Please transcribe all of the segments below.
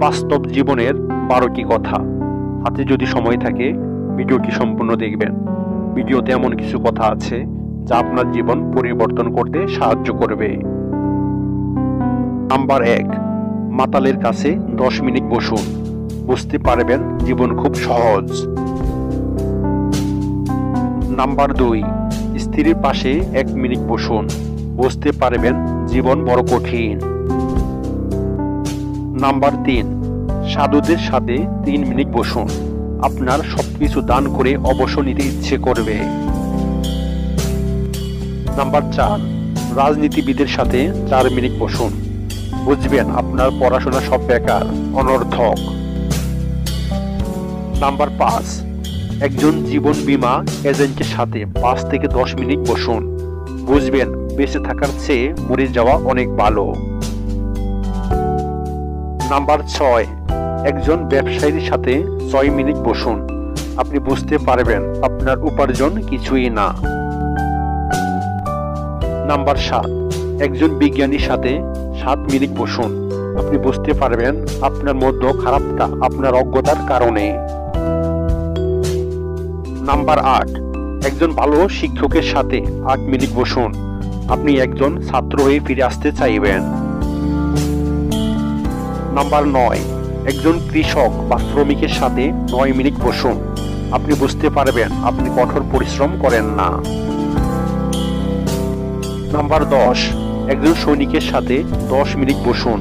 বাস্তব জীবনের 12টি কথা। হাতে যদি সময় থাকে ভিডিওটি সম্পূর্ণ দেখবেন। ভিডিওতে এমন কিছু কথা আছে যা আপনার জীবন পরিবর্তন করতে সাহায্য করবে। নাম্বার 1, মাতালের কাছে 10 মিনিট বসুন, বুঝতে পারবেন জীবন খুব সহজ। নাম্বার 2, স্ত্রীর পাশে 1 মিনিট বসুন, বুঝতে পারবেন জীবন বড় কঠিন। নাম্বার 3, সাধুদের সাথে 3 মিনিট বসুন, আপনার সবকিছু দান করে অবসর নিতে ইচ্ছে করবে। নাম্বার 4, রাজনীতিবিদের সাথে 4 মিনিট বসুন, বুঝবেন আপনার পড়াশোনা সব বেকার, অনর্থক। নাম্বার 5, একজন জীবন বীমা এজেন্টের সাথে 5 থেকে 10 মিনিট বসুন, বুঝবেন বেঁচে থাকার চেয়ে মরে যাওয়া অনেক ভালো। নাম্বার 6, একজন ব্যবসায়ীর সাথে 6 মিনিট বসুন, আপনি বুঝতে পারবেন আপনার উপার্জন কিছুই না। নাম্বার 7, একজন বিজ্ঞানীর সাথে 7 মিনিট বসুন, আপনি বুঝতে পারবেন আপনার মধ্যে খারাপটা আপনার অজ্ঞতার কারণে। নাম্বার 8, একজন ভালো শিক্ষকের সাথে 8 মিনিট বসুন, আপনি একজন ছাত্র হয়ে ফিরে আসতে চাইবেন। নাম্বার 9, একজন কৃষক বা শ্রমিকের সাথে 9 মিনিট বসুন, আপনি বুঝতে পারবেন আপনি কঠোর পরিশ্রম করেন না। নাম্বার 10, একজন সৈনিকের সাথে 10 মিনিট বসুন,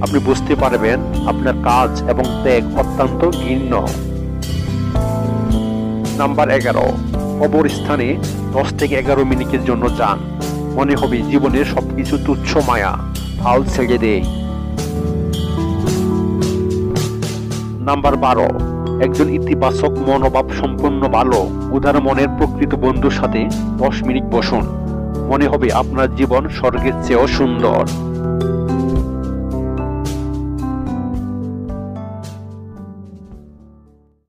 আপনি বুঝতে পারবেন আপনার কাজ এবং ত্যাগ অত্যন্ত ঘৃণ্য। নাম্বার 11, কবরস্থানে 10 থেকে 11 মিনিটের জন্য যান, মনে হবে জীবনের সবকিছু তুচ্ছ মায়া, হাল ছেড়ে দেয়। নাম্বার 12, একজন ইতিবাচক মনোভাব সম্পন্ন ভালো উদার মনের প্রকৃত বন্ধুর সাথে 10 মিনিট বসুন, মনে হবে আপনার জীবন স্বর্গের চেয়েও সুন্দর।